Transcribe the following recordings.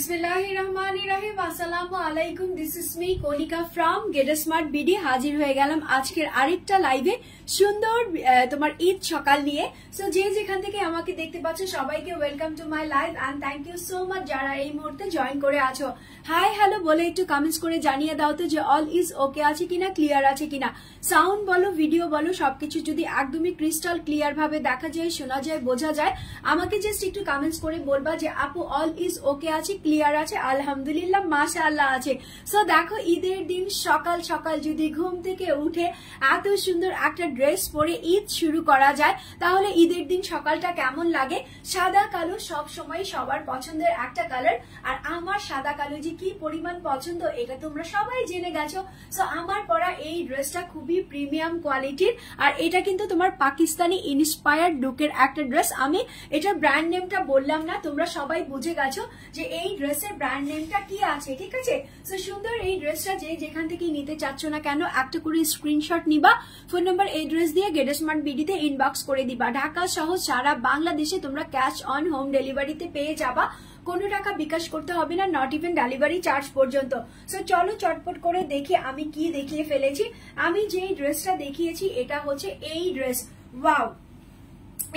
বিসমিল্লাহিররহমানিররহিম। আসসালামু আলাইকুম। This is Miss Konika from get smart BD. হাজির হয়ে গেলাম আজকের আরেকটা লাইভে সুন্দর তোমার ঈদ সকাল নিয়ে। সো যে যেখান থেকে আমাকে দেখতে পাচ্ছ সবাইকে welcome to my live and thank you so much যারা এই মুহূর্তে জয়েন করে আছো। হাই হ্যালো বলে একটু কমেন্টস করে জানিয়ে দাও তো যে অল ইজ ওকে আছে কিনা, ক্লিয়ার আছে কিনা। সাউন্ড বলো, ভিডিও বলো, সবকিছু যদি একদমই ক্রিস্টাল ক্লিয়ার ভাবে দেখা যায়, শোনা যায়, বোঝা যায়, আমাকে জাস্ট একটু কমেন্টস করে বলবা যে আপু অল ইজ ওকে আছে, ক্লিয়ার আছে, আলহামদুলিল্লাহ, মাশাআল্লাহ আছে। সো দেখো ঈদের দিন সকাল সকাল যদি ঘুম থেকে উঠে এত সুন্দর একটা ড্রেস পরে ঈদ শুরু করা যায় তাহলে ঈদের দিন সকালটা কেমন লাগে। সাদা কালো সব সময় সবার পছন্দের একটা কালার, আর আমার সাদা কালো যে কি পরিমাণ পছন্দ এটা তোমরা সবাই জেনে গেছো। সো আমার পরা এই ড্রেসটা খুবই প্রিমিয়াম কোয়ালিটির, আর এটা কিন্তু তোমার পাকিস্তানি ইন্সপায়ার্ড লুকের একটা ড্রেস। আমি এটা ব্র্যান্ড নেমটা বললাম না, তোমরা সবাই বুঝে গেছো যে এই ড্রেসের ব্র্যান্ড নেমটা কি আছে, ঠিক আছে। সো সুন্দর এই ড্রেসটা যে যেখান থেকে নিতে চাচ্ছ না কেন একটা করে স্ক্রিনশট নিবা, ফোন নাম্বার এড্রেস দিয়ে গেট স্মার্ট বিডিতে ইনবক্স করে দিবা। ঢাকা সহ সারা বাংলাদেশে তোমরা ক্যাশ অন হোম ডেলিভারিতে পেয়ে যাবা, কোনো টাকা বিকাশ করতে হবে না, নট ইভেন ডেলিভারি চার্জ পর্যন্ত। সো চলো চটপট করে দেখি আমি কি দেখিয়ে ফেলেছি। আমি যে ড্রেসটা দেখিয়েছি এটা হচ্ছে এই ড্রেস। ওয়াও,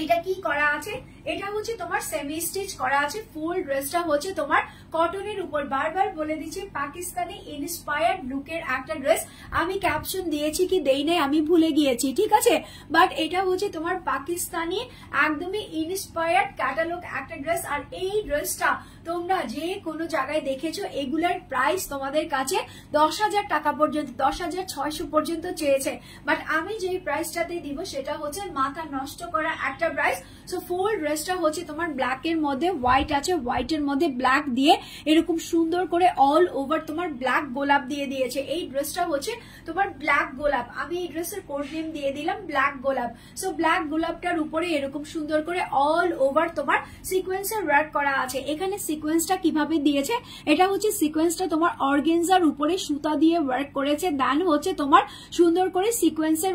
এটা কি করা আছে, এটা হচ্ছে তোমার সেমি স্টিচ করা আছে। ফুল ড্রেসটা হচ্ছে তোমার কটনের উপর, বারবার বলে দিচ্ছি পাকিস্তানি ইন্সপায়ার্ড লুকের একটা ড্রেস। আমি ক্যাপশন দিয়েছি কি দেই নাই আমি ভুলে গিয়েছি, ঠিক আছে, বাট এটা হচ্ছে তোমার পাকিস্তানি একদমই ইন্সপায়ার্ড ক্যাটালগ একটা ড্রেস। আর এই ড্রেসটা তোমরা যে কোনো জায়গায় দেখেছো এগুলার প্রাইস তোমাদের কাছে 10,000 টাকা পর্যন্ত, 10,600 পর্যন্ত চেয়েছে, বাট আমি যে প্রাইসটাতে দিব সেটা হচ্ছে মাথা নষ্ট করা একটা প্রাইস। সো ফুল ড্রেসটা হচ্ছে তোমার ব্ল্যাক এর মধ্যে হোয়াইট আছে, হোয়াইট এর মধ্যে ব্ল্যাক দিয়ে এরকম সুন্দর করে অল ওভার তোমার ব্ল্যাক গোলাপ দিয়ে দিয়েছে। এই ড্রেসটা হচ্ছে তোমার ব্ল্যাক গোলাপ, আমি এই ড্রেসের কোড নেম দিয়ে দিলাম ব্ল্যাক গোলাপ। সো ব্ল্যাক গোলাপটার উপরে এরকম সুন্দর করে অল ওভার তোমার সিকোয়েন্সের ওয়ার্ক করা আছে। এখানে সিকোয়েন্সটা কিভাবে দিয়েছে, এটা হচ্ছে সিকোয়েন্সটা তোমার অর্গেনজার উপরে সুতা দিয়ে ওয়ার্ক করেছে, দেন হচ্ছে তোমার সুন্দর করে সিকোয়েন্সের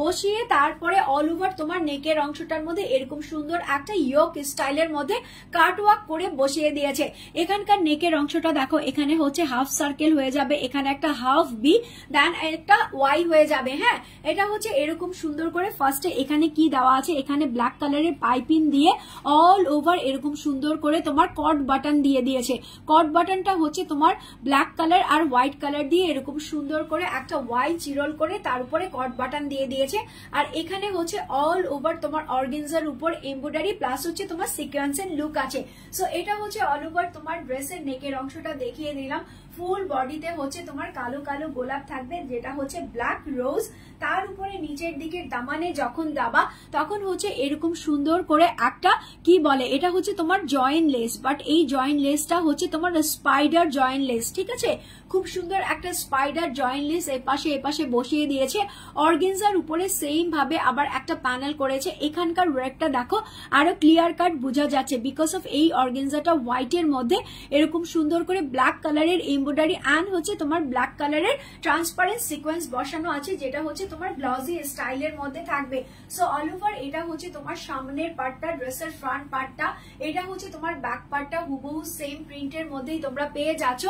বসিয়ে তারপরে অল ওভার তোমার নেকের অংশটার মধ্যে এরকম সুন্দর একটা ইয়োক স্টাইলের মধ্যে কাট ওয়ার্ক করে বসিয়ে দিয়েছে। এখানকার নেকের অংশটা দেখো, এখানে হচ্ছে হাফ সার্কেল হয়ে যাবে, এখানে একটা হাফ বি, দেন একটা ওয়াই হয়ে যাবে। হ্যাঁ, এটা হচ্ছে এরকম সুন্দর করে ফার্স্টে এখানে কি দেওয়া আছে, এখানে ব্ল্যাক কালারের পাইপিং দিয়ে অল ওভার এরকম সুন্দর করে তোমার কট বাটন দিয়ে দিয়েছে। কট বাটনটা হচ্ছে তোমার ব্ল্যাক কালার আর হোয়াইট কালার দিয়ে এরকম সুন্দর করে একটা ওয়াই চিরল করে তার উপরে কট বাটন দিয়ে দিয়েছে। আর এখানে হচ্ছে অল ওভার তোমার অর্গেনজার উপর এমব্রয়ডারি প্লাস হচ্ছে তোমার সিকোয়েন্সের লুক আছে। সো এটা হচ্ছে অল ওভার তোমার ড্রেসের নেকের অংশটা দেখিয়ে দিলাম। ফুল বডিতে হচ্ছে তোমার কালো কালো গোলাপ থাকবে, যেটা হচ্ছে ব্ল্যাক রোজ। তার উপরে নিচের দিকের দামানে যখন দাবা তখন হচ্ছে এরকম সুন্দর করে একটা কি বলে, এটা হচ্ছে তোমার জয়েন্ট লেস, বাট এই জয়েন্ট লেসটা হচ্ছে তোমার স্পাইডার জয়েন্ট লেস, ঠিক আছে। খুব সুন্দর একটা স্পাইডার জয়েন্ট লেস এপাশে বসিয়ে দিয়েছে। অর্গেনজার উপরে সেম ভাবে আবার একটা প্যানেল করেছে। এখানকার ওয়ার্কটা দেখো আরো ক্লিয়ার কাট বোঝা যাচ্ছে বিকজ অফ এই অর্গেনজাটা হোয়াইট এর মধ্যে এরকম সুন্দর করে ব্ল্যাক কালারের এমব্রয়ডারি অ্যান্ড হচ্ছে তোমার ব্ল্যাক কালারের ট্রান্সপারেন্ট সিকোয়েন্স বসানো আছে, যেটা হচ্ছে তোমার গ্লসি স্টাইলের মধ্যে থাকবে। সো অল ওভার এটা হচ্ছে তোমার সামনের পার্টটা, ড্রেসের ফ্রন্ট পার্টটা, এটা হচ্ছে তোমার ব্যাক পার্টটা হুবহু সেম প্রিন্টের মধ্যেই তোমরা পেয়ে যাচ্ছ।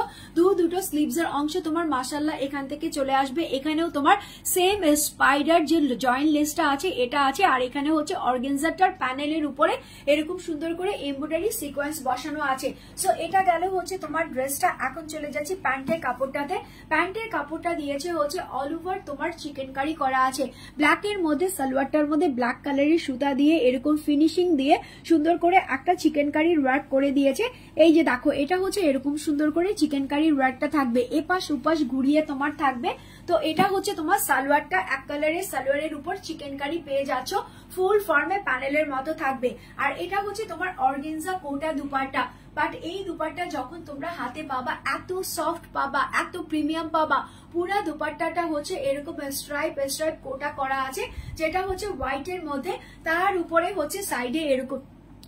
দুটো স্লিভস এর অংশ তোমার মাশাআল্লাহ এখান থেকে চলে আসবে। এখানেও তোমার সেম স্পাইডার যে জয়েন্ট লেসটা আছে এটা আছে, আর এখানে হচ্ছে অর্গেনজাটার প্যানেলের উপরে এরকম সুন্দর করে এমব্রয়ডারি সিকোয়েন্স বসানো আছে। সো এটা গেল হচ্ছে তোমার ড্রেসটা। এখন চলে যাচ্ছি প্যান্টের কাপড়টাতে। প্যান্টের কাপড়টা দিয়েছে হচ্ছে অল ওভার তোমার চিকেন কারি করা আছে। ব্ল্যাক এর মধ্যে সালোয়ারটার মধ্যে ব্ল্যাক কালারের সুতা দিয়ে এরকম ফিনিশিং দিয়ে সুন্দর করে একটা চিকেন কারির ওয়ার্ক করে দিয়েছে। এই যে দেখো, এটা হচ্ছে এরকম সুন্দর করে চিকেন কারির ওয়ার্কটা থাকবে, এপাশ উপাশ ঘুরিয়ে তোমার থাকবে। তো এটা হচ্ছে তোমার সালোয়ারটা, এক কালারের সালোয়ারের উপর চিকেন কারি পেয়ে যাচ্ছ, ফুল ফর্মে প্যানেলের মতো থাকবে। আর এটা হচ্ছে তোমার অর্গেনজা কোটা দুপাট্টা, বাট এই দুপাট্টা যখন তোমরা হাতে পাবা এত সফট পাবা, এত প্রিমিয়াম পাবা। পুরা দুপাট্টাটা হচ্ছে এরকম স্ট্রাইপ কোটা করা আছে, যেটা হচ্ছে হোয়াইট এর মধ্যে, তার উপরে হচ্ছে সাইডে এরকম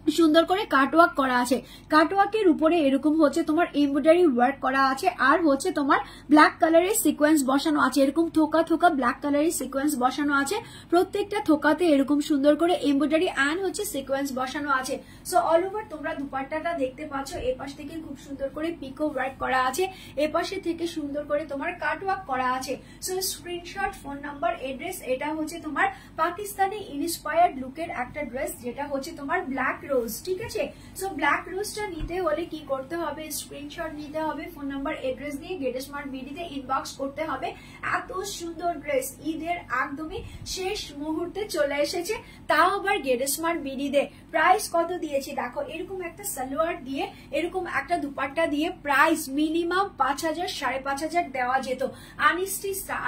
সুন্দর করে কাটওয়ার্ক করা আছে। কাটওয়ার্কের উপরে এরকম হচ্ছে তোমার এমব্রয়ডারি ওয়ার্ক করা আছে, আর হচ্ছে তোমার ব্ল্যাক কালারের সিকোয়েন্স বসানো আছে, এরকম থোকা থোকা ব্ল্যাক কালারের সিকোয়েন্স বসানো আছে। প্রত্যেকটা থোকাতে এরকম সুন্দর করে এমব্রয়ডারি অ্যান্ড হচ্ছে সিকোয়েন্স বসানো আছে। সো অল ওভার তোমরা দুপাট্টাটা দেখতে পাচ্ছ, এপাশ থেকে খুব সুন্দর করে পিকো ওয়ার্ক করা আছে, এপাশে থেকে সুন্দর করে তোমার কাটওয়ার্ক করা আছে। So screenshot, phone number, address, এটা হচ্ছে তোমার পাকিস্তানি ইন্সপায়ার্ড লুকের একটা ড্রেস, যেটা হচ্ছে তোমার ব্ল্যাক রোজ, ঠিক আছে। সো ব্ল্যাক রোজটা নিতে হলে কি করতে হবে, স্ক্রিনশট নিতে হবে, ফোন নাম্বার এড্রেস দিয়ে গেট স্মার্ট বিডিতে ইনবক্স করতে হবে। এত সুন্দর ড্রেস ঈদের একদমই শেষ মুহূর্তে চলে এসেছে, তাও আবার গেট স্মার্ট বিডিতে। প্রাইস কত দিয়েছি দেখো, এরকম একটা সালোয়ার দিয়ে এরকম একটা দুপাট্টা দিয়ে প্রাইস মিনিমাম 5,000 5,500 দেওয়া যেত।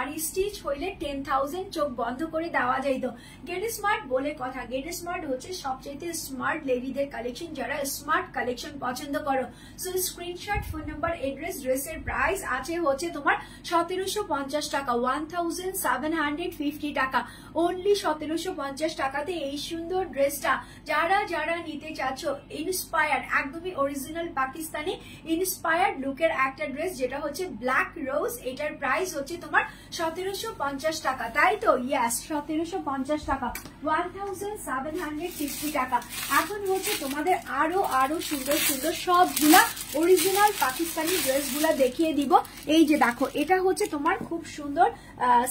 আনস্টিচ হইলে 10,000 চোখ বন্ধ করে দেওয়া যাইতো। গেট স্মার্ট বলে কথা, গেট স্মার্ট হচ্ছে সবচেয়ে স্মার্ট লেডিদের কালেকশন, যারা স্মার্ট কালেকশন পছন্দ করো। So screenshot, phone number, address. ড্রেসের প্রাইস আছে হচ্ছে তোমার 1750 টাকা, 1750 টাকা, অনলি 1750 টাকাতে এই সুন্দর ড্রেসটা যারা যারা নিতে চাচ্ছ, ইন্সপায়ার্ড একদমই অরিজিনাল পাকিস্তানি ইন্সপায়ার্ড লুকের একটা ড্রেস, যেটা হচ্ছে ব্ল্যাক রোজ, এটার প্রাইস হচ্ছে তোমার 1750 টাকা, তাই তো? ইয়াস, 1750 টাকা, 1750 টাকা। এখন হচ্ছে তোমাদের আরো সুন্দর সুন্দর সবগুলা অরিজিনাল পাকিস্তানি ড্রেসগুলা দেখিয়ে দিব। এই যে দেখো, এটা হচ্ছে তোমার খুব সুন্দর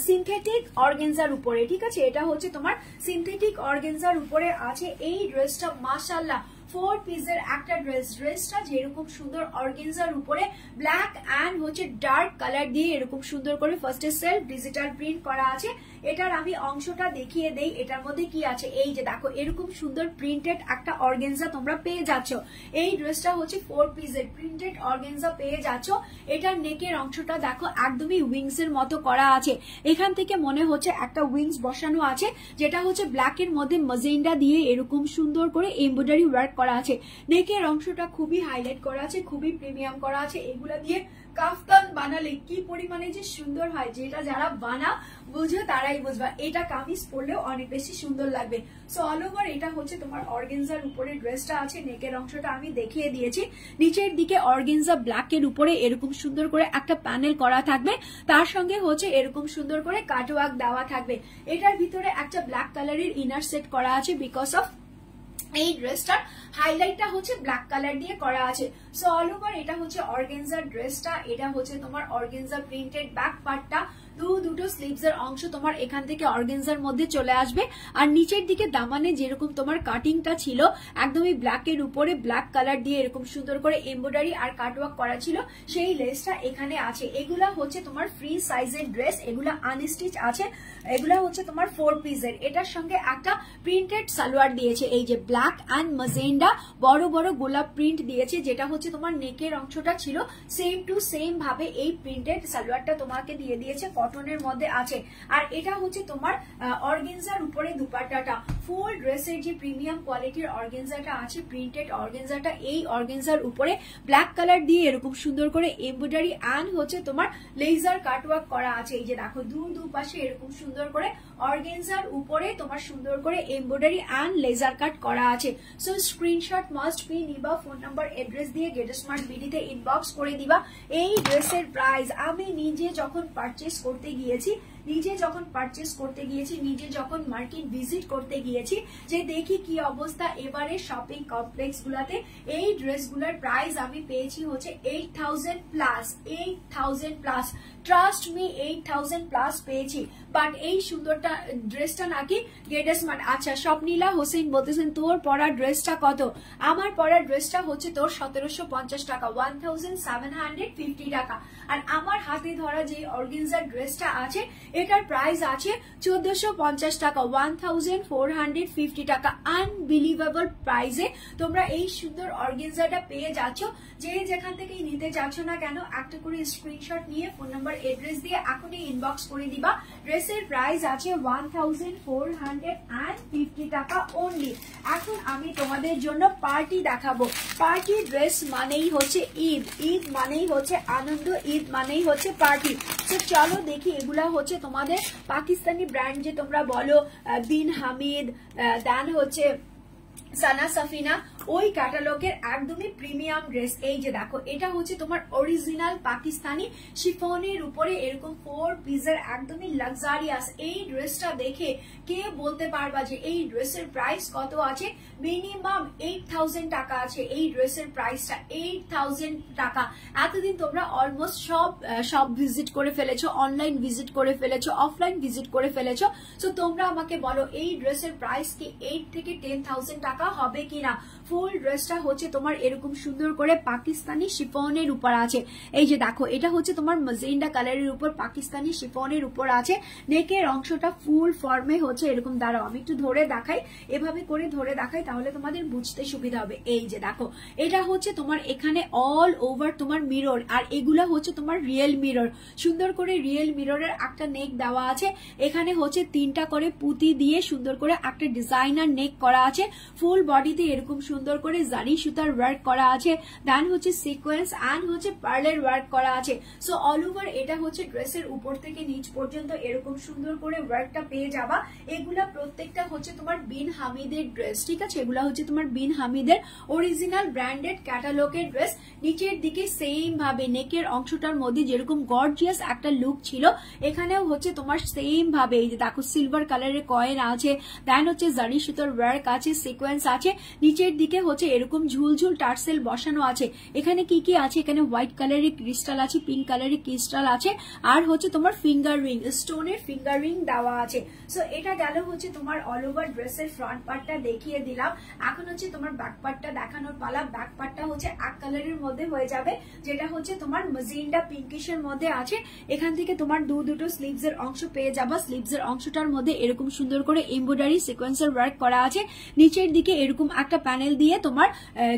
সিনথেটিক অর্গানজার উপরে, ঠিক আছে, এটা হচ্ছে তোমার সিনথেটিক অর্গানজার উপরে আছে এই ড্রেসটা। মাশাআল্লাহ 4 পিসের একটা ড্রেস, ড্রেসটা যেরকম সুন্দর অর্গানজার উপরে ব্ল্যাক অ্যান্ড হচ্ছে ডার্ক কালার দিয়ে এরকম সুন্দর করে ফার্স্টে সেলফ ডিজিটাল প্রিন্ট করা আছে। এটার আমি অংশটা দেখিয়ে দেই, এটার মধ্যে কি আছে। এই যে দেখো, এরকম সুন্দর প্রিন্টেড একটা অর্গানজা তোমরা পেয়ে যাচ্ছ। এই ড্রেসটা হচ্ছে 4 পিসের প্রিন্টেড অর্গানজা পেয়ে যাচ্ছ। এটার নেকের অংশটা দেখো একদমই উইংস এর মতো করা আছে, এখান থেকে মনে হচ্ছে একটা উইংস বসানো আছে, যেটা হচ্ছে ব্ল্যাক এর মধ্যে মাজেন্ডা দিয়ে এরকম সুন্দর করে এমব্রয়ডারি ওয়ার্ক করা আছে। নেকের অংশটা খুবই হাইলাইট করা আছে, খুবই প্রিমিয়াম করা আছে। এগুলা দিয়ে কাফতান বানালে কি পরিমাণে যে সুন্দর হয়, যেটা যারা বানা বুঝো তারাই বুঝবা। এটা কামিজ পরলেও অনেক বেশি সুন্দর লাগবে। সো অল ওভার এটা হচ্ছে তোমার অর্গানজার উপরে ড্রেসটা আছে, নেকের অংশটা আমি দেখিয়ে দিয়েছি। নিচের দিকে অর্গানজা ব্ল্যাক এর উপরে এরকম সুন্দর করে একটা প্যানেল করা থাকবে, তার সঙ্গে হচ্ছে এরকম সুন্দর করে কাটওয়ার্ক দেওয়া থাকবে। এটার ভিতরে একটা ব্ল্যাক কালারের ইনার সেট করা আছে, বিকজ অফ এই ড্রেসটার হাইলাইটটা হচ্ছে ব্ল্যাক কালার দিয়ে করা আছে। সো অল ওভার এটা হচ্ছে অর্গানজার ড্রেসটা, এটা হচ্ছে তোমার অর্গানজা প্রিন্টেড ব্যাক পার্টটা, দুটো স্লিভস এর অংশ তোমার এখান থেকে অর্গানজার মধ্যে চলে আসবে। আর নিচের দিকে দামানে যেরকম তোমার কাটিংটা ছিল একদমই ব্ল্যাক এর উপরে ব্ল্যাক কালার দিয়ে এরকম সুন্দর করে এমব্রয়ডারি আর কাটওয়ার্ক করা ছিল, সেই লেসটা এখানে আছে। এগুলা হচ্ছে তোমার ফ্রি সাইজের ড্রেস, এগুলা আনস্টিচ আছে, এগুলা হচ্ছে তোমার 4 পিসের। এটার সঙ্গে একটা প্রিন্টেড সালোয়ার দিয়েছে, এই যে ব্ল্যাক অ্যান্ড মাজেন্ডা বড় বড় গোলাপ প্রিন্ট দিয়েছে, যেটা হচ্ছে তোমার নেকের অংশটা ছিল সেম টু সেম ভাবে এই প্রিন্টেড সালোয়ারটা তোমাকে দিয়ে দিয়েছে, কটনের মধ্যে আছে। আর এটা হচ্ছে তোমার অর্গানজার উপরে দুপাট্টাটা, ফুল ড্রেসের যে প্রিমিয়াম কোয়ালিটির অর্গানজাটা আছে, প্রিন্টেড অর্গানজাটা, এই অর্গানজার উপরে ব্ল্যাক কালার দিয়ে এরকম সুন্দর করে এমব্রয়ডারি অ্যান্ড হচ্ছে তোমার লেজার কাটওয়ার্ক করা আছে। এই যে দেখো, দুপাশে এরকম সুন্দর করে অর্গানজার উপরে তোমার সুন্দর করে এমব্রয়ডারি অ্যান্ড লেজার কাট করা আছে। সো স্ক্রিনশট মাস্ট বি নিবা, ফোন নাম্বার এড্রেস দিয়ে গেট স্মার্ট বিডিতে ইনবক্স করে দিবা। এই ড্রেসের প্রাইস আমি নিজে যখন পারচেস করতে গিয়েছি, নিজে যখন মার্কেট ভিজিট করতে গিয়েছি, যে দেখি কি অবস্থা এবারে শপিং কমপ্লেক্স গুলাতে, এই ড্রেসগুলোর প্রাইস আমি পেয়েছি হচ্ছে 8,000 plus, 8,000 plus. Trust me, 8,000 plus পেয়েছি। বাট এই সুন্দরটা ড্রেসটা নাকি গেট স্মার্ট। আচ্ছা, স্বপ্নীলা হোসেন বলতেছেন তোর পরা ড্রেসটা কত? আমার পরা ড্রেসটা হচ্ছে তোর 1750 টাকা, 1750 টাকা। আর আমার হাতে ধরা যে অর্গানজার ড্রেসটা আছে, এটার প্রাইস আছে 1450 টাকা, 1450 টাকা। আনবিলিভেবল প্রাইসে তোমরা এই সুন্দর অর্গানজাটা পেয়ে যাচ্ছ। যে যেখান থেকে নিতে যাচ্ছ না কেন, একটা করে স্ক্রিনশট নিয়ে ফোন নাম্বার এড্রেস দিয়ে এখনই ইনবক্স করে দিবা। ড্রেসের প্রাইস আছে 1450 টাকা অনলি। এখন আমি তোমাদের জন্য পার্টি দেখাবো। পার্টি ড্রেস মানেই হচ্ছে ঈদ, ঈদ মানেই হচ্ছে আনন্দ, ঈদ মানেই হচ্ছে পার্টি। তো চলো দেখি, এগুলা হচ্ছে তোমাদের পাকিস্তানি ব্র্যান্ড যে তোমরা বলো, বিন হামিদ, দেন হচ্ছে সানা সাফিনা, ওই ক্যাটালগের একদমই প্রিমিয়াম ড্রেস। এই যে দেখো, এটা হচ্ছে তোমার অরিজিনাল পাকিস্তানি শিফনের উপরে এরকম 4 পিসের একদমই লাক্সারিয়াস। এই ড্রেসটা দেখে কে বলতে পারবা যে এই ড্রেসের প্রাইস কত আছে? মিনিমাম 8000 টাকা আছে এই ড্রেসের প্রাইসটা, 8000 টাকা। এতদিন তোমরা অলমোস্ট সব ভিজিট করে ফেলেছো, অনলাইন ভিজিট করে ফেলেছো, অফলাইন ভিজিট করে ফেলেছো। সো তোমরা আমাকে বলো এই ড্রেসের প্রাইস কি 8 থেকে 10,000 টাকা হবে কিনা? ফুল ড্রেসটা হচ্ছে তোমার এরকম সুন্দর করে পাকিস্তানি শিফনের উপর আছে। এই যে দেখো, এটা হচ্ছে তোমার ম্যাজেন্ডা কালারের উপর পাকিস্তানি শিফনের উপর আছে। নেকের অংশটা ফুল ফর্মে হচ্ছে এরকম। দাঁড়াও আমি একটু ধরে দেখাই, এভাবে করে ধরে দেখাই, তাহলে তোমাদের বুঝতে সুবিধা হবে। এই যে দেখো, এটা হচ্ছে তোমার এখানে অল ওভার তোমার মিরর, আর এগুলা হচ্ছে তোমার রিয়েল মিরর। সুন্দর করে রিয়েল মিররের একটা নেক দেওয়া আছে। এখানে হচ্ছে 3টা করে পুঁতি দিয়ে সুন্দর করে একটা ডিজাইনার নেক করা আছে। ফুল বডিতে এরকম সুন্দর করে জারি সুতার ওয়ার্ক করা আছে। দেন হচ্ছে সিকোয়েন্স এন্ড হচ্ছে পার্লের ওয়ার্ক করা আছে। সো অল ওভার এটা হচ্ছে ড্রেসের উপর থেকে নিচ পর্যন্ত এরকম সুন্দর করে ওয়ার্কটা পেয়ে যাবা। এগুলা প্রত্যেকটা হচ্ছে তোমার বিন হামিদের ড্রেস, ঠিক আছে? এগুলা হচ্ছে তোমার বিন হামিদের অরিজিনাল ব্র্যান্ডেড ক্যাটালগের ড্রেস। নিচের দিকে সেম ভাবে নেকের অংশটার মধ্যে যেরকম গর্জিয়াস একটা লুক ছিল, এখানেও হচ্ছে তোমার সেম ভাবে এই যে দেখো সিলভার কালারের কয়েন আছে, দেন হচ্ছে জারি সুতার ওয়ার্ক আছে, সিকোয়েন্স আছে। নিচের দিকে হচ্ছে এরকম ঝুলঝুল টার্সেল বসানো আছে। এখানে কি কি আছে? এখানে হোয়াইট কালারের ক্রিস্টাল আছে, পিঙ্ক কালারের ক্রিস্টাল আছে, আর হচ্ছে তোমার ফিঙ্গার রিং, স্টোনের ফিঙ্গার রিং দেওয়া আছে। সো এটা গেল হচ্ছে তোমার অল ওভার ড্রেসের ফ্রন্ট পার্টটা দেখিয়ে দিলাম। এখন হচ্ছে তোমার ব্যাক পার্টটা দেখানোর পালা। ব্যাক পার্টটা হচ্ছে এক কালারের মধ্যে হয়ে যাবে, যেটা হচ্ছে তোমার ম্যাজেন্ডা পিঙ্কিশের মধ্যে আছে। এখান থেকে তোমার দুটো স্লিভস এর অংশ পেয়ে যাবা। স্লিভস এর অংশটার মধ্যে এরকম সুন্দর করে এমব্রয়ডারি সিকোয়েন্সের ওয়ার্ক করা আছে। নিচের দিকে এরকম একটা প্যানেল দিয়ে তোমার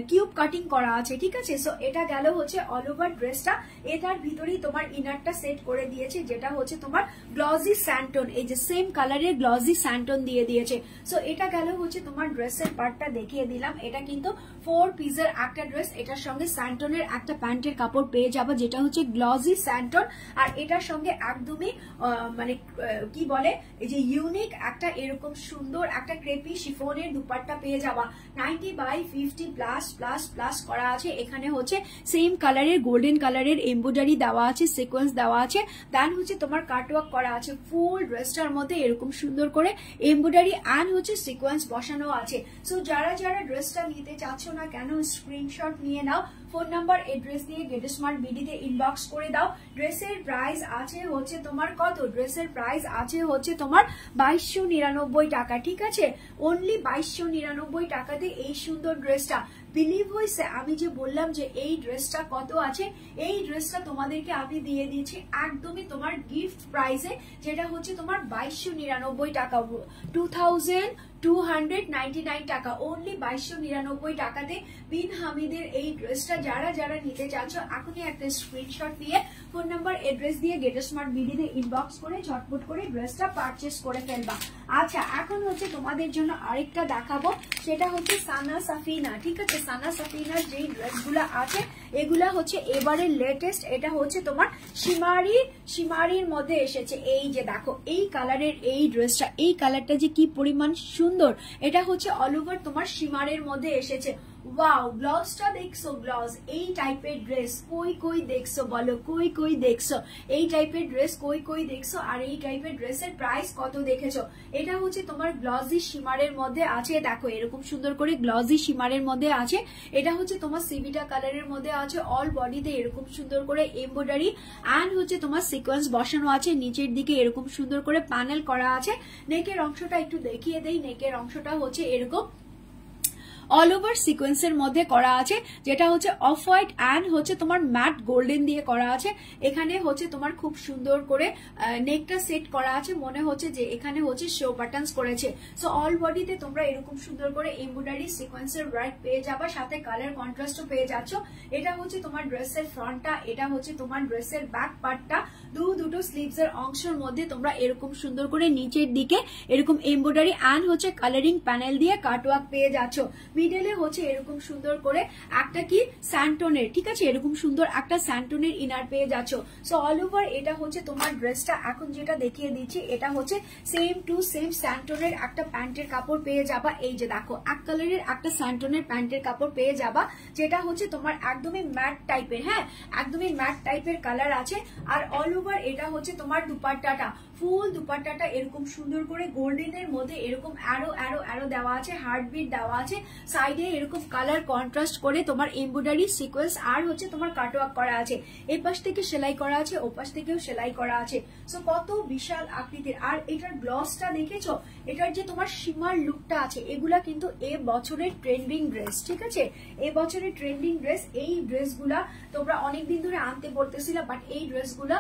কিউব কাটিং করা আছে, ঠিক আছে? সো এটা গেল হচ্ছে অল ওভার ড্রেসটা। এটার ভিতরেই তোমার ইনারটা সেট করে দিয়েছে, যেটা হচ্ছে তোমার গ্লজি স্যান্টন, এই যে সেম কালারের গ্লজি স্যান্টন দিয়ে দিয়েছে। সো এটা গেল হচ্ছে তোমার ড্রেসের পার্টটা দেখিয়ে দিলাম। এটা কিন্তু 4 পিসের একটা ড্রেস। এটার সঙ্গে স্যান্টনের একটা প্যান্টের কাপড় পেয়ে যাবা, যেটা হচ্ছে গ্লজি স্যান্টন। আর এটার সঙ্গে একদমই মানে কি বলে, এই যে ইউনিক একটা এরকম সুন্দর একটা ক্রেপি শিফনের দুপাট্টা পেয়ে যাবা। 90/50 প্লাস প্লাস প্লাস করা আছে। এখানে হচ্ছে সেম কালারের গোল্ডেন কালারের এমব্রয়ডারি দেওয়া আছে, সিকোয়েন্স দেওয়া আছে, দেন হচ্ছে তোমার কাটওয়ার্ক করা আছে। ফুল ড্রেসটার মধ্যে এরকম সুন্দর করে এমব্রয়ডারি এন্ড হচ্ছে সিকোয়েন্স বসানো আছে। সো যারা যারা ড্রেসটা নিতে চাচ্ছ না কেন, স্ক্রিনশট নিয়ে নাও, ফোন নাম্বার এড্রেস দিয়ে গেট স্মার্ট বিডিতে ইনবক্স করে দাও। ড্রেসের প্রাইস আছে হচ্ছে তোমার কত? ড্রেসের প্রাইস আছে হচ্ছে তোমার 2299 টাকা, ঠিক আছে? অনলি 2299 টাকাতে এই সুন্দর ড্রেসটা। বিলিভ হয়েছে আমি যে বললাম যে এই ড্রেসটা কত আছে? এই ড্রেসটা তোমাদেরকে আমি দিয়ে দিয়েছি একদমই তোমার গিফট প্রাইসে, যেটা হচ্ছে তোমার 2299 টাকা, 2299 টাকা, অনলি 2299 টাকাতে বিন হামিদের এই ড্রেসটা। যারা যারা নিতে চাচ্ছ এখনই একটা স্ক্রিনশট নিয়ে ফোন নাম্বার এড্রেস দিয়ে গেট স্মার্ট বিডিতে ইনবক্স করে ঝটপট করে ড্রেসটা পারচেস করে ফেলবা। আচ্ছা, এখন হচ্ছে তোমাদের জন্য আরেকটা দেখাবো, সেটা হচ্ছে সানা সাফিনা, ঠিক আছে? সানা সাফিনার যেই ড্রেসগুলো আছে এগুলা হচ্ছে এবারে লেটেস্ট। এটা হচ্ছে তোমার শিমারির মধ্যে এসেছে। এই যে দেখো, এই কালারের এই ড্রেসটা, এই কালারটা যে কি পরিমাণ সুন্দর। এটা হচ্ছে অল ওভার তোমার শিমারের মধ্যে এসেছে। ওয়াও, গ্লসটা দেখছো? গ্লস এই টাইপের ড্রেস কই দেখছো বলো? কই দেখছো এই টাইপের ড্রেস? কই দেখছো? আর এই টাইপের ড্রেসের প্রাইস কত দেখেছো? এটা হচ্ছে তোমার গ্লজি শিমারের মধ্যে আছে। দেখো এরকম সুন্দর করে গ্লজি শিমারের মধ্যে আছে। এটা হচ্ছে তোমার সিভিটা কালারের মধ্যে আছে। অল বডিতে এরকম সুন্দর করে এমব্রয়ডারি এন্ড হচ্ছে তোমার সিকোয়েন্স বসানো আছে। নিচের দিকে এরকম সুন্দর করে প্যানেল করা আছে। নেকের অংশটা একটু দেখিয়ে দেই। নেকের অংশটা হচ্ছে এরকম অল ওভার সিকোয়েন্সের মধ্যে করা আছে, যেটা হচ্ছে অফ হোয়াইট এন্ড হচ্ছে তোমার ম্যাট গোল্ডেন দিয়ে করা আছে। এখানে হচ্ছে তোমার খুব সুন্দর করে নেকটা সেট করা আছে, মনে হচ্ছে যে এখানে হচ্ছে শো বাটনস করেছে। সো অল বডিতে তোমরা এরকম সুন্দর করে এমব্রয়ডারি সিকোয়েন্সের ওয়ার্ক পেয়ে যাবা, সাথে কালার কন্ট্রাস্টও পেয়ে যাচ্ছ। এটা হচ্ছে তোমার ড্রেসের ফ্রন্টটা, এটা হচ্ছে তোমার ড্রেসের ব্যাক পার্টটা। দুটো স্লিভস এর অংশের মধ্যে তোমরা এরকম সুন্দর করে নিচের দিকে এরকম এমব্রয়ডারি অ্যান্ড হচ্ছে কালারিং প্যানেল দিয়ে কাটওয়ার্ক পেয়ে যাচ্ছ। মিডলে হচ্ছে এরকম সুন্দর করে একটা কি স্যান্টনের, ঠিক আছে, এরকম সুন্দর একটা স্যান্টনের ইনার পেয়ে যাচ্ছ। সো অল ওভার এটা হচ্ছে তোমার ড্রেসটা এখন যেটা দেখিয়ে দিচ্ছি, এটা হচ্ছে সেম টু সেম স্যান্টনের একটা প্যান্টের কাপড় পেয়ে যাবা। এই যে দেখো এক কালারের একটা স্যান্টনের প্যান্টের কাপড় পেয়ে যাবা, যেটা হচ্ছে তোমার একদমই ম্যাট টাইপের, হ্যাঁ একদমই ম্যাট টাইপের কালার আছে। আর অল ওভার এটা হচ্ছে তোমার দুপাট্টাটা, ফুল দুপাট্টাটা এরকম সুন্দর করে গোল্ডেনের মধ্যে এরকম অ্যারো অ্যারো অ্যারো দেওয়া আছে, হার্টবিট দেওয়া আছে, সাইডে এরকম কালার কন্ট্রাস্ট করে তোমার এমব্রয়ডারি সিকোয়েন্স আর হচ্ছে তোমার কাটওয়ার্ক করা আছে। এই পাশ থেকে সেলাই করা আছে, ও পাশ থেকেও সেলাই করা আছে। সো কত বিশাল আকৃতির। আর এটার গ্লসটা দেখেছো, এটার যে তোমার সীমার লুকটা আছে, এগুলা কিন্তু এ বছরের ট্রেন্ডিং ড্রেস, ঠিক আছে, এ বছরের ট্রেন্ডিং ড্রেস। এই ড্রেসগুলা তোমরা অনেকদিন ধরে আনতে বলতেছিলা, বাট এই ড্রেসগুলা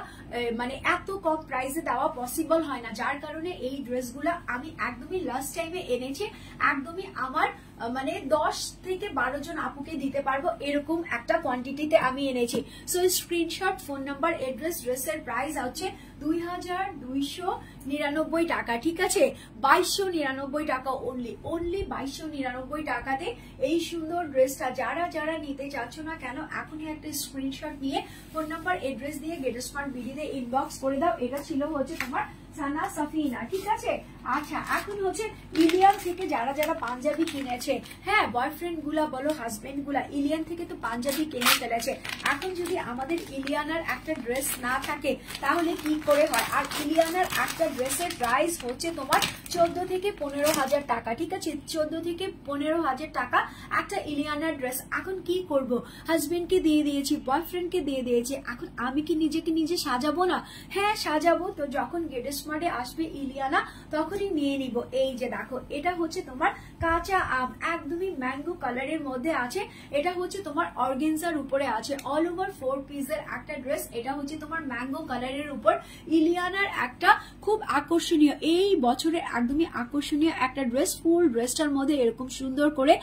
মানে এত কম প্রাইসে দেওয়া পসিবল হয় না, যার কারণে এই ড্রেসগুলা আমি একদমই লাস্ট টাইমে এনেছি, একদমই আমার মানে 10 থেকে 12 জন আপুকে দিতে পারবো এরকম একটা কোয়ান্টিটিতে আমি এনেছি। So screenshot, phone number, address, ড্রেসের প্রাইস হচ্ছে 2299 টাকা, ঠিক আছে, 2299 টাকা অনলি 2299 টাকাতে এই সুন্দর ড্রেসটা যারা যারা নিতে চাচ্ছ না কেন এখনই একটা স্ক্রিনশট নিয়ে ফোন নাম্বার এড্রেস দিয়ে গেট স্মার্ট বিডিতে ইনবক্স করে দাও। এটা ছিল হচ্ছে তোমার সানা সাফিনা, ঠিক আছে। আচ্ছা এখন হচ্ছে ইলিয়ান থেকে যারা যারা পাঞ্জাবি কিনেছে, হ্যাঁ বয়ফ্রেন্ড গুলা বলো হাজবেন্ড গুলা ইলিয়ান থেকে তো পাঞ্জাবি কিনে ফেলেছে, এখন যদি আমাদের ইলিয়ানার একটা ড্রেস না থাকে তাহলে কি করে হয়। আর ইলিয়ানার একটা ড্রেসের প্রাইস হচ্ছে তোমার 14 থেকে 15,000 টাকা, ঠিক আছে, 14 থেকে 15,000 টাকা একটা ইলিয়ানার ড্রেস। এখন কি করব, হাজবেন্ডকে দিয়ে দিয়েছি, বয়ফ্রেন্ডকে দিয়ে দিয়েছি, এখন আমি কি নিজেকে নিজে সাজাবো না? হ্যাঁ সাজাবো, তো যখন গেট স্মার্টে আসবে ইলিয়ানা তখনই নিয়ে নিব। এই যে দেখো এটা হচ্ছে তোমার কাঁচা আম, একদমই ম্যাঙ্গো কালারের মধ্যে আছে, এটা হচ্ছে তোমার অর্গেনজার উপরে আছে, অল ওভার 4 পিসের একটা ড্রেস। এটা হচ্ছে তোমার ম্যাঙ্গো কালারের উপর ইলিয়ানার একটা খুব আকর্ষণীয়, এই বছরের একদমই আকর্ষণীয় একটা ড্রেস। ফুল ড্রেসটার মধ্যে এরকম সুন্দর করে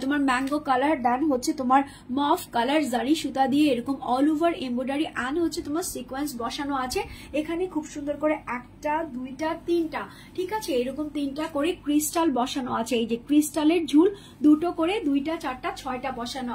তোমার ম্যাঙ্গো কালার, দেন হচ্ছে তোমার মফ কালার জারি সুতা দিয়ে এরকম অল ওভার এমব্রয়ডারি অ্যান্ড হচ্ছে তোমার সিকোয়েন্স বসানো আছে। এখানে খুব সুন্দর করে একটা দুইটা তিনটা, ঠিক আছে, এরকম তিনটা করে ক্রিস্টাল বসানো আছে। এই যে ক্রিস্টালের ঝুল দুটো করে, দুইটা চারটা ছয়টা বসানো,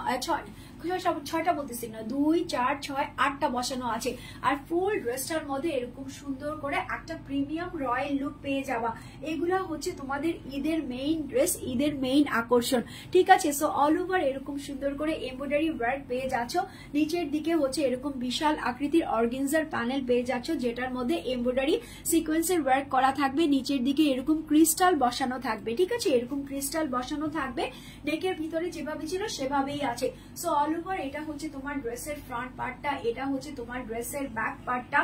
ছয়টা বলতেছি না, 2 4 6 8টা বসানো আছে। আর ফুল ড্রেসটার মধ্যে এরকম সুন্দর করে একটা প্রিমিয়াম রয়্যাল লুক পেয়ে যাবা। এগুলা হচ্ছে তোমাদের ঈদের মেইন ড্রেস, ঈদের মেইন আকর্ষণ, ঠিক আছে। সো অল ওভার এরকম সুন্দর করে এমব্রয়ডারি ওয়ার্ক পেয়ে যাচ্ছ, নিচের দিকে হচ্ছে এরকম বিশাল আকৃতির অর্গেনজার প্যানেল পেয়ে যাচ্ছ, যেটার মধ্যে এমব্রয়ডারি সিকোয়েন্সের ওয়ার্ক করা থাকবে, নিচের দিকে এরকম ক্রিস্টাল বসানো থাকবে, ঠিক আছে, এরকম ক্রিস্টাল বসানো থাকবে। নেকের ভিতরে যেভাবে ছিল সেভাবেই আছে। সো অল ওভার এটা হচ্ছে তোমার ড্রেসের ফ্রন্ট পার্টটা, এটা হচ্ছে তোমার ড্রেসের ব্যাক পার্টটা,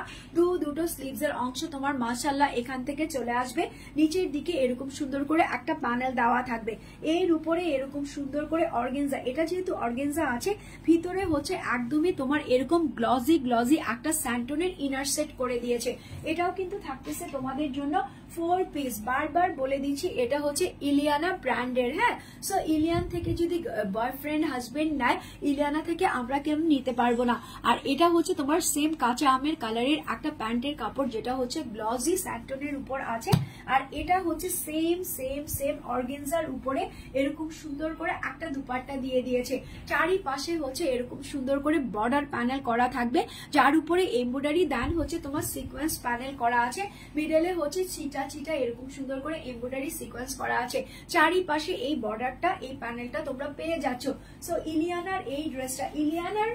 দুটো স্লিভস এর অংশ তোমার মাশাআল্লাহ এখান থেকে চলে আসবে, নিচের দিকে এরকম সুন্দর করে একটা প্যানেল দেওয়া থাকবে, এর উপরে এরকম সুন্দর করে অর্গেনজা, এটা যেহেতু অর্গেনজা আছে ভিতরে হচ্ছে একদমই তোমার এরকম গ্লজি গ্লজি একটা স্যান্টনের ইনার সেট করে দিয়েছে। এটাও কিন্তু থাকতেছে তোমাদের জন্য 4 পিস, বারবার বলে দিচ্ছি এটা হচ্ছে ইলিয়ানা ব্র্যান্ডের, হ্যাঁ। সো ইলিয়ান থেকে যদি বয়ফ্রেন্ড হাজবেন্ড নেয়, ইলিয়ানা থেকে আমরা কেন নিতে পারবো না। আর এটা হচ্ছে তোমার সেম কাঁচা আমের কালারের একটা প্যান্টের কাপড়, যেটা হচ্ছে গ্লজি স্যান্টনের উপর আছে। আর এটা হচ্ছে সেম সেম সেম অর্গেনজার উপরে এরকম সুন্দর করে একটা দুপাট্টা দিয়ে দিয়েছে, চারিপাশে হচ্ছে এরকম সুন্দর করে বর্ডার প্যানেল করা থাকবে, যার উপরে এমব্রয়ডারি দেন হচ্ছে তোমার সিকোয়েন্স প্যানেল করা আছে, মিডলে হচ্ছে চিটা চিটা এরকম সুন্দর করে এমব্রয়ডারি সিকোয়েন্স করা আছে, চারিপাশে এই বর্ডারটা, এই প্যানেলটা তোমরা পেয়ে যাচ্ছ। সো ইলিয়ানার এই ড্রেসটা, ইলিয়ানার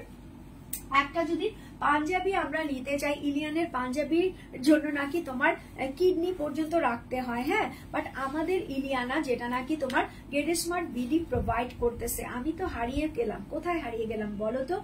একটা যদি পাঞ্জাবি আমরা নিতে চাই, ইলিয়ানের পাঞ্জাবির জন্য নাকি তোমার কিডনি পর্যন্ত রাখতে হয়, হ্যাঁ, বাট আমাদের ইলিয়ানা যেটা নাকি তোমার গেট স্মার্ট বিডি প্রোভাইড করতেছে। আমি তো হারিয়ে গেলাম, কোথায় হারিয়ে গেলাম বলো তো,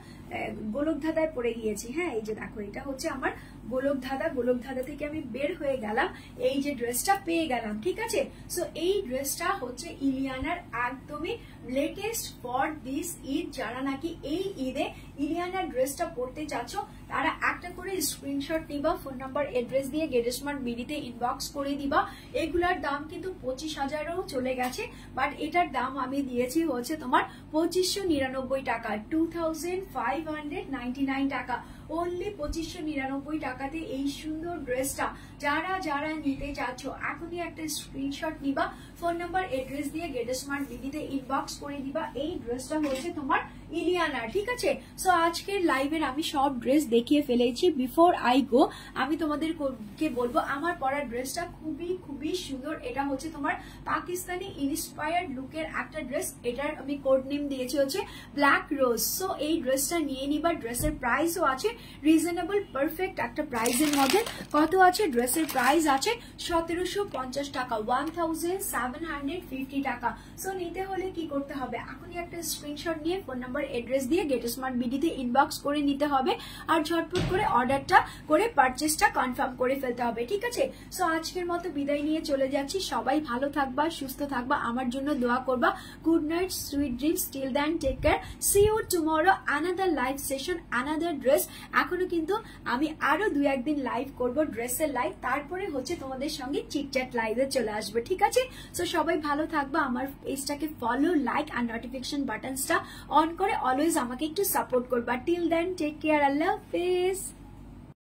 গোলকধাঁধায় পড়ে গিয়েছি, হ্যাঁ এই যে দেখো এটা হচ্ছে আমার গোলকধাঁধা, গোলকধাঁধা থেকে আমি বের হয়ে গেলাম, এই যে ড্রেসটা পেয়ে গেলাম, ঠিক আছে। সো এই ড্রেসটা হচ্ছে ইলিয়ানার একদমই লেটেস্ট ফর দিস ঈদ, যারা নাকি এই ঈদে ইলিয়ানার ড্রেসটা পড়তে চাচ্ছ তারা একটা করে স্ক্রিনশট নিবা, ফোন নাম্বার এড্রেস দিয়ে গেট স্মার্ট বিডিতে ইনবক্স করে দিবা। এগুলার দাম কিন্তু 25,000ও চলে গেছে, বাট এটার দাম আমি দিয়েছি হচ্ছে তোমার 2599 টাকা, 2599 টাকা। অনলি 2599 টাকাতে এই সুন্দর ড্রেসটা যারা যারা নিতে চাচ্ছ এখনই একটা স্ক্রিনশট নিবা, ফোন নাম্বার এড্রেস দিয়ে গেটস্মার্ট বিডিতে ইনবক্স করে দিবা। এই ড্রেসটা হচ্ছে তোমার ইলিয়ানার, ঠিক আছে। সো আজকের লাইভের আমি সব ড্রেস দেখিয়ে ফেলেছি। বিফোর আই গো আমি তোমাদেরকে বলবো আমার পরা ড্রেসটা খুবই খুবই সুন্দর। এটা হচ্ছে তোমার পাকিস্তানি ইন্সপায়ার্ড লুকের একটা ড্রেস, এটার আমি কোড নেম দিয়েছি হচ্ছে ব্ল্যাক রোজ। সো এই ড্রেসটা নিয়ে নিবা। ড্রেসের প্রাইসও আছে রিজনেবল পারফেক্ট একটা প্রাইসের মধ্যে। কত আছে? ড্রেসের প্রাইস আছে 1750 টাকা, 1750 টাকা। সো নিতে হলে কি করতে হবে, এখনই একটা স্ক্রিনশট নিয়ে ফোন নাম্বার এড্রেস দিয়ে গেটস্মার্ট বিডিতে ইনবক্স করে নিতে হবে আর ঝটপট করে অর্ডারটা করে পারচেসটা কনফার্ম করে ফেলতে হবে, ঠিক আছে। সো আজকের মতো বিদায় নিয়ে চলে যাচ্ছি। সবাই ভালো থাকবা, সুস্থ থাকবা, আমার জন্য দোয়া করবা। Good night, sweet dreams, till then take care, see you tomorrow, another live session, another dress. এখনো কিন্তু আমি আরো 2-1 দিন লাইভ করব, ড্রেসের লাইভ, তারপরে হচ্ছে তোমাদের সঙ্গে চিটচ্যাট লাইভে চলে আসবে, ঠিক আছে। সো সবাই ভালো থাকবা, আমার পেজটাকে ফলো, লাইক আর নোটিফিকেশন বাটনসটা অন করে অলওয়েজ আমাকে একটু সাপোর্ট করবা। টিল দেন টেক কেয়ার, আল্লাহ হাফেজ।